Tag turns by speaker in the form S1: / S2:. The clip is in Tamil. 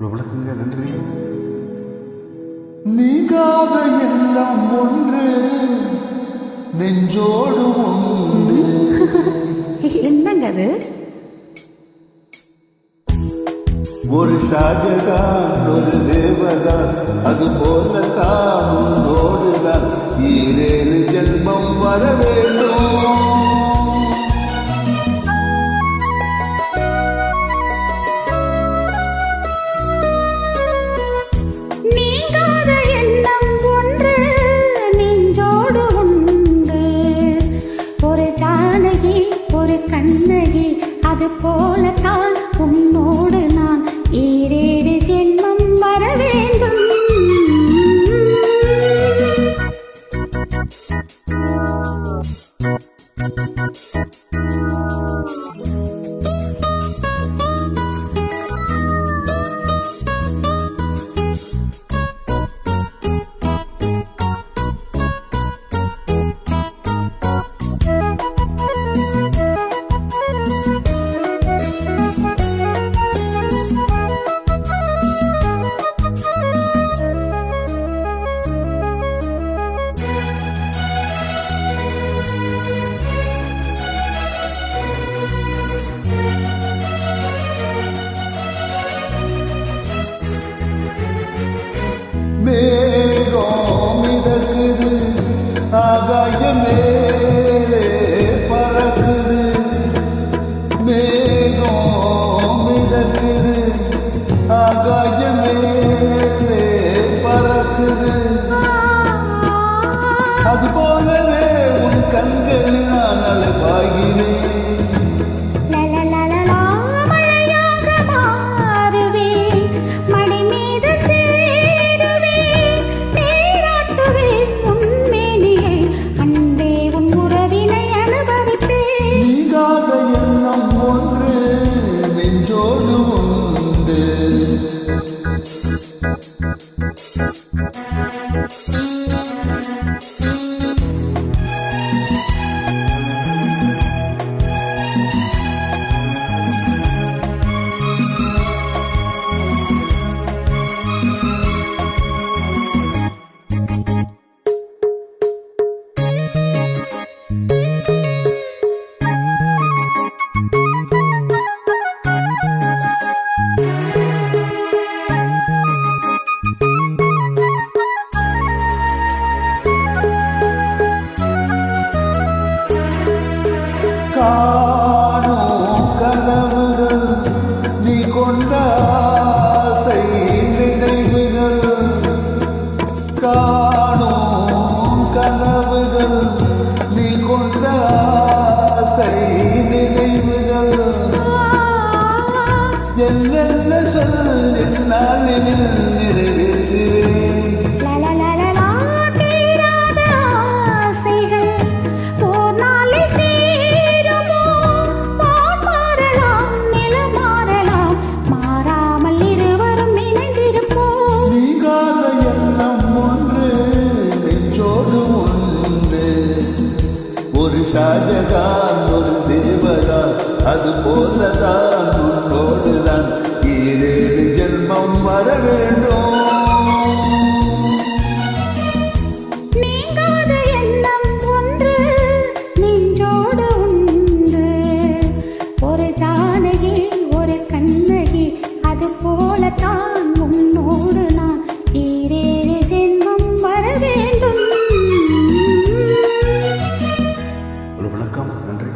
S1: விளக்குங்க. நன்றி. நீங்காத எல்லாம் ஒன்று நெஞ்சோடு ஒன்று.
S2: என்னங்க அது?
S1: ஒரு ஷாஜகான் ஒரு தேவதான், அது போலத்தான் உன்னோடுதான் ஈரேழு ஜென்மம் வர வேண்டும்.
S2: கண்ணகி அது போலத்தான் உன்னோடு நான் ஈரேழு ஜென்மம் வர வேண்டும்.
S1: மேகம் மிதக்குது, ஆகாயம் மேலே பறக்குது. மேகம் மிதக்குது, ஆகாயம் மேலே பறக்குது. அது போலவே உன் கண்களில் நான் அலைபாய்கிறேன். காணும் கனவுகள் நீ கொண்ட ஆசை நினைவுகள். காணும் கனவுகள் நீ கொண்ட ஆசை நினைவுகள். என்னென்ன சொல் என்னால் நிறைவேற்றுவேன். ஒரு ஷாஜகான் ஒரு தேவதான், அது போலதான் உன்னோடு நான் ஈரேழு ஜென்மம் வர வேண்டும்.
S2: ஒரு ஜானகி ஒரு கண்ணகி அது போலத்தான் உன்னோடு நான் ஈரேழு ஜென்மம் வர வேண்டும்.
S1: ஒரு வணக்கம். நன்றி.